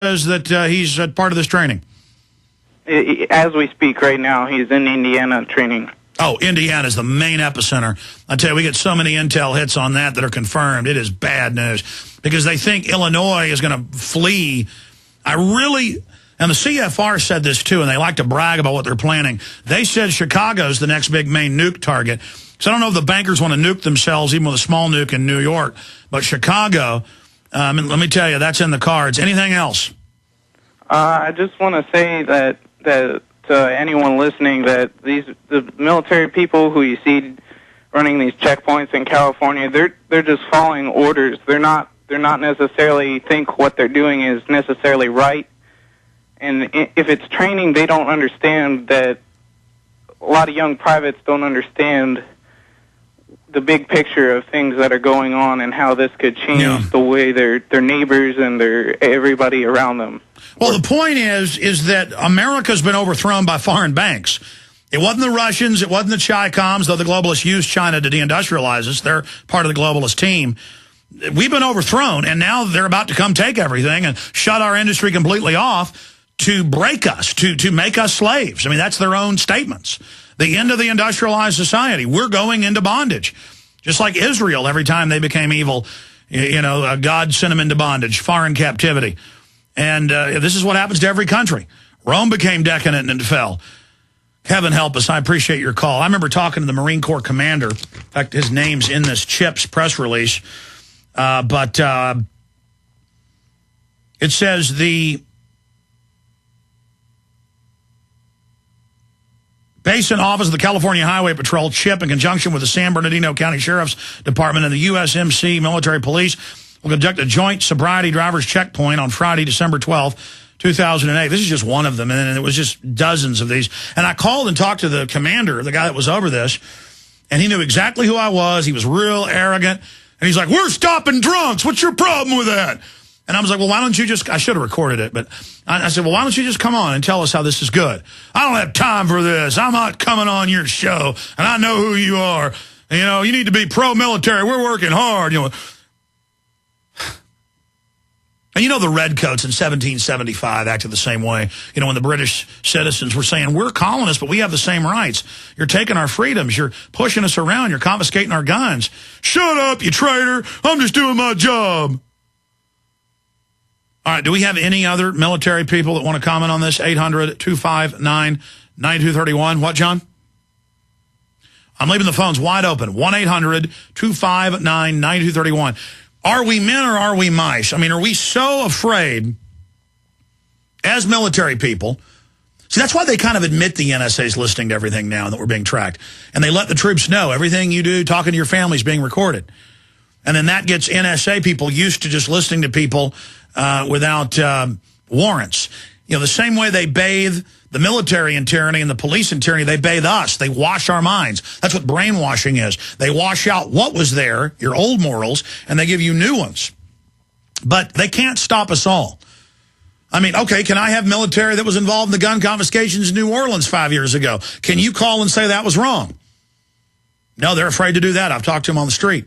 says that he's part of this training? As we speak right now, he's in Indiana training. Oh, Indiana's the main epicenter. I tell you, we get so many intel hits on that are confirmed. It is bad news because they think Illinois is going to flee. And the CFR said this too, and they like to brag about what they're planning. They said Chicago's the next big main nuke target. So I don't know if the bankers want to nuke themselves, even with a small nuke in New York. But Chicago, let me tell you, that's in the cards. Anything else? I just want to say that to anyone listening, that the military people who you see running these checkpoints in California, they're just following orders. They're not necessarily think what they're doing is necessarily right. And if it's training, they don't understand that. A lot of young privates don't understand the big picture of things that are going on and how this could change the way their neighbors and everybody around them. Well, the point is that America's been overthrown by foreign banks. It wasn't the Russians, it wasn't the Chi-Coms, though the globalists used China to deindustrialize us. They're part of the globalist team. We've been overthrown, and now they're about to come take everything and shut our industry completely off to break us, to make us slaves. I mean, that's their own statements. The end of the industrialized society. We're going into bondage. Just like Israel, every time they became evil, God sent them into bondage, foreign captivity. And this is what happens to every country. Rome became decadent and fell. Heaven help us. I appreciate your call. I remember talking to the Marine Corps commander. In fact, his name's in this CHIPS press release. But it says the base and office of the California Highway Patrol, CHIP, in conjunction with the San Bernardino County Sheriff's Department and the USMC Military Police, will conduct a joint sobriety driver's checkpoint on Friday, December 12th, 2008. This is just one of them, and it was just dozens of these. And I called and talked to the commander, the guy that was over this, and he knew exactly who I was. He was real arrogant. And he's like, "We're stopping drunks. What's your problem with that?" And I was like, "Well, why don't you just," I should have recorded it, but I said, "Well, why don't you just come on and tell us how this is good? I don't have time for this. I'm not coming on your show, and I know who you are. You need to be pro-military. We're working hard." And the Redcoats in 1775 acted the same way. When the British citizens were saying, "We're colonists, but we have the same rights. You're taking our freedoms. You're pushing us around. You're confiscating our guns." "Shut up, you traitor. I'm just doing my job." All right, do we have any other military people that want to comment on this? 800-259-9231. What, John? I'm leaving the phones wide open. 1-800-259-9231. Are we men or are we mice? I mean, are we so afraid as military people? See, that's why they kind of admit the NSA is listening to everything now and that we're being tracked. And they let the troops know everything you do, talking to your family, is being recorded. And then that gets NSA people used to just listening to people without warrants. The same way they bathe the military in tyranny and the police in tyranny, they bathe us. They wash our minds. That's what brainwashing is. They wash out what was there, your old morals, and they give you new ones. But they can't stop us all. I mean, okay, can I have military that was involved in the gun confiscations in New Orleans 5 years ago? Can you call and say that was wrong? No, they're afraid to do that. I've talked to them on the street.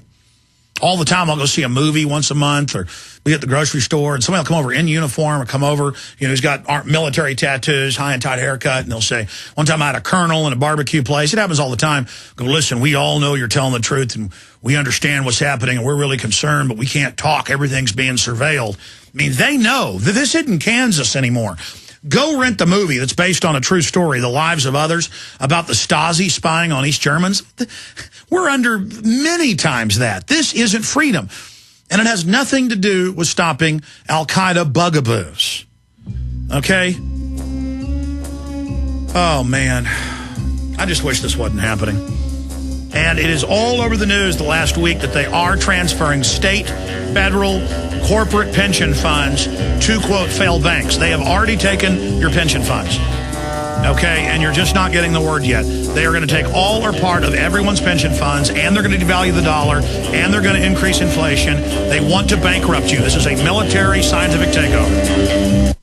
All the time I'll go see a movie once a month, or be at the grocery store, and somebody will come over in uniform or come over, who's got military tattoos, high and tight haircut, and they'll say, one time I had a colonel in a barbecue place. It happens all the time. Go, "Listen, we all know you're telling the truth, and we understand what's happening, and we're really concerned, but we can't talk. Everything's being surveilled." I mean, they know that this isn't Kansas anymore. Go rent the movie that's based on a true story, The Lives of Others, about the Stasi spying on East Germans. We're under many times that. This isn't freedom. And it has nothing to do with stopping Al-Qaeda bugaboos. Okay? Oh, man. I just wish this wasn't happening. And it is all over the news the last week that they are transferring state, federal, corporate pension funds to, quote, failed banks. They have already taken your pension funds. Okay, and you're just not getting the word yet. They are going to take all or part of everyone's pension funds, and they're going to devalue the dollar, and they're going to increase inflation. They want to bankrupt you. This is a military scientific takeover.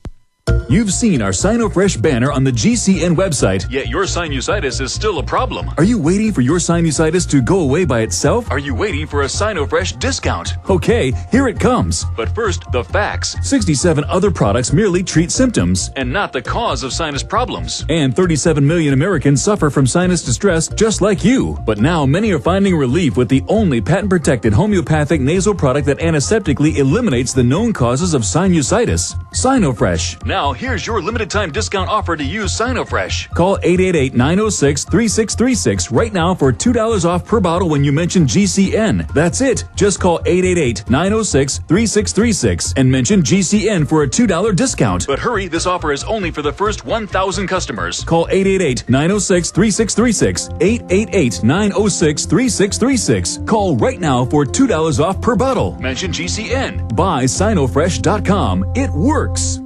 You've seen our SinoFresh banner on the GCN website, Yet your sinusitis is still a problem. Are you waiting for your sinusitis to go away by itself? Are you waiting for a SinoFresh discount? Okay, here it comes. But first, the facts. 67 other products merely treat symptoms. And not the cause of sinus problems. And 37 million Americans suffer from sinus distress just like you. But now many are finding relief with the only patent-protected homeopathic nasal product that antiseptically eliminates the known causes of sinusitis. SinoFresh. Now, here's your limited-time discount offer to use SinoFresh. Call 888-906-3636 right now for $2 off per bottle when you mention GCN. That's it. Just call 888-906-3636 and mention GCN for a $2 discount. But hurry, this offer is only for the first 1,000 customers. Call 888-906-3636. 888-906-3636. Call right now for $2 off per bottle. Mention GCN. Buy SinoFresh.com. It works.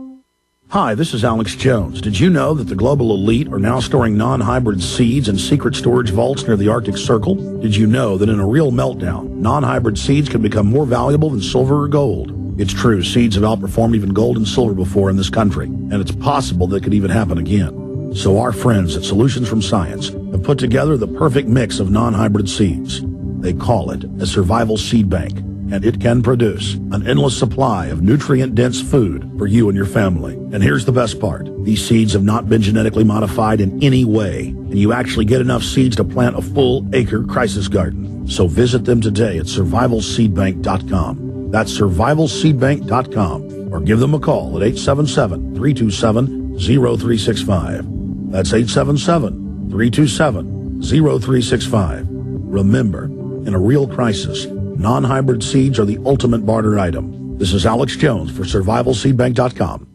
Hi, this is Alex Jones. Did you know that the global elite are now storing non-hybrid seeds in secret storage vaults near the Arctic Circle? Did you know that in a real meltdown, non-hybrid seeds can become more valuable than silver or gold? It's true, seeds have outperformed even gold and silver before in this country, and it's possible that could even happen again. So our friends at Solutions from Science have put together the perfect mix of non-hybrid seeds. They call it a survival seed bank, and it can produce an endless supply of nutrient-dense food for you and your family. And here's the best part. These seeds have not been genetically modified in any way, and you actually get enough seeds to plant a full acre crisis garden. So visit them today at survivalseedbank.com. That's survivalseedbank.com, or give them a call at 877-327-0365. That's 877-327-0365. Remember, in a real crisis, non-hybrid seeds are the ultimate barter item. This is Alex Jones for survivalseedbank.com.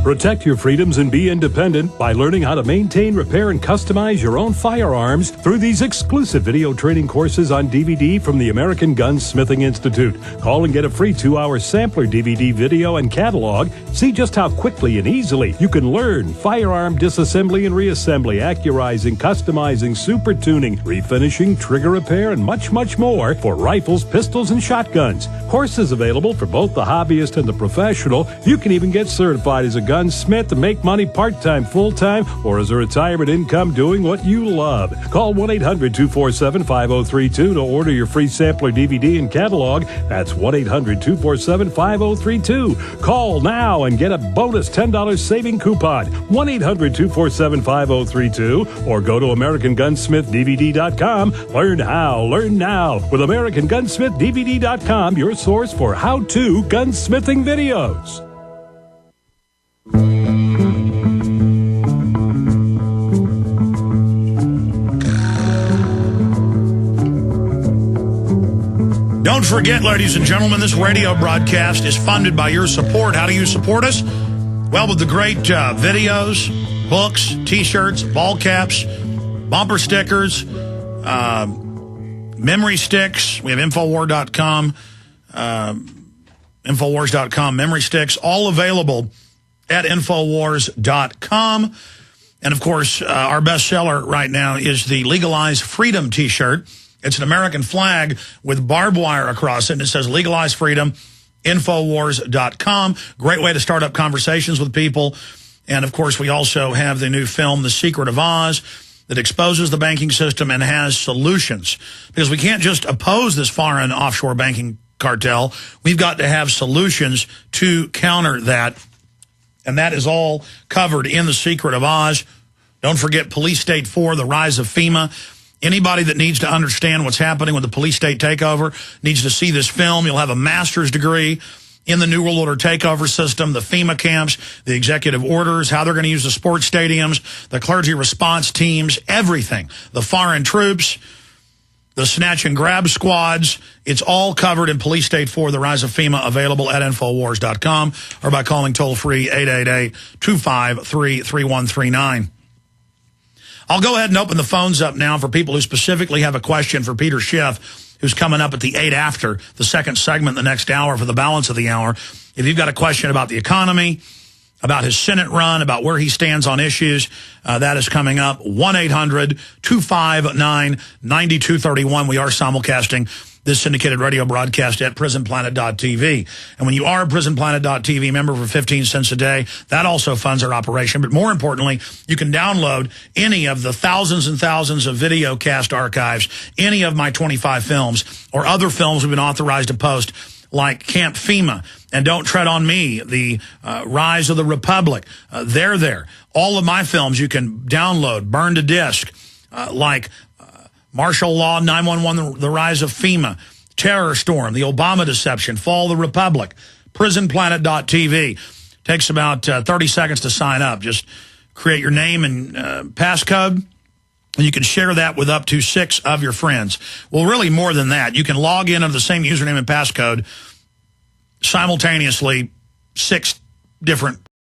Protect your freedoms and be independent by learning how to maintain, repair, and customize your own firearms through these exclusive video training courses on DVD from the American Gunsmithing Institute. Call and get a free 2-hour sampler DVD video and catalog. See just how quickly and easily you can learn firearm disassembly and reassembly, accurizing, customizing, super tuning, refinishing, trigger repair, and much, much more for rifles, pistols, and shotguns. Courses available for both the hobbyist and the professional. You can even get certified as a gunsmith and make money part-time, full-time, or as a retirement income doing what you love. Call 1-800-247-5032 to order your free sampler DVD and catalog. That's 1-800-247-5032. Call now and get a bonus $10 saving coupon. 1-800-247-5032 or go to AmericanGunsmithDVD.com. Learn how, learn now with AmericanGunsmithDVD.com, your source for how-to gunsmithing videos. Don't forget, ladies and gentlemen, this radio broadcast is funded by your support. How do you support us? Well, with the great videos, books, T-shirts, ball caps, bumper stickers, memory sticks. We have Infowars.com, Infowars.com memory sticks, all available at Infowars.com. And, of course, our best seller right now is the Legalize Freedom T-shirt. It's an American flag with barbed wire across it, and it says Legalize Freedom, Infowars.com. Great way to start up conversations with people. And, of course, we also have the new film, The Secret of Oz, that exposes the banking system and has solutions. Because we can't just oppose this foreign offshore banking cartel. We've got to have solutions to counter that. And that is all covered in The Secret of Oz. Don't forget Police State 4, The Rise of FEMA. Anybody that needs to understand what's happening with the police state takeover needs to see this film. You'll have a master's degree in the New World Order takeover system, the FEMA camps, the executive orders, how they're going to use the sports stadiums, the clergy response teams, everything. The foreign troops, the snatch and grab squads. It's all covered in Police State 4, The Rise of FEMA, available at Infowars.com or by calling toll-free 888-253-3139. I'll go ahead and open the phones up now for people who specifically have a question for Peter Schiff, who's coming up at the 8 after, the second segment, the next hour for the balance of the hour. If you've got a question about the economy, about his Senate run, about where he stands on issues, that is coming up. 1-800-259-9231. We are simulcasting this syndicated radio broadcast at prisonplanet.tv. And when you are a prisonplanet.tv member for 15 cents a day, that also funds our operation. But more importantly, you can download any of the thousands and thousands of video cast archives, any of my 25 films, or other films we've been authorized to post, like Camp FEMA and Don't Tread on Me, The Rise of the Republic. They're there. All of my films you can download, burn to disc, like Martial Law 911, The Rise of FEMA, Terror Storm, The Obama Deception, Fall of the Republic, prisonplanet.tv. Takes about 30 seconds to sign up. Just create your name and passcode, and you can share that with up to 6 of your friends. Well, really more than that. You can log in under the same username and passcode simultaneously, 6 different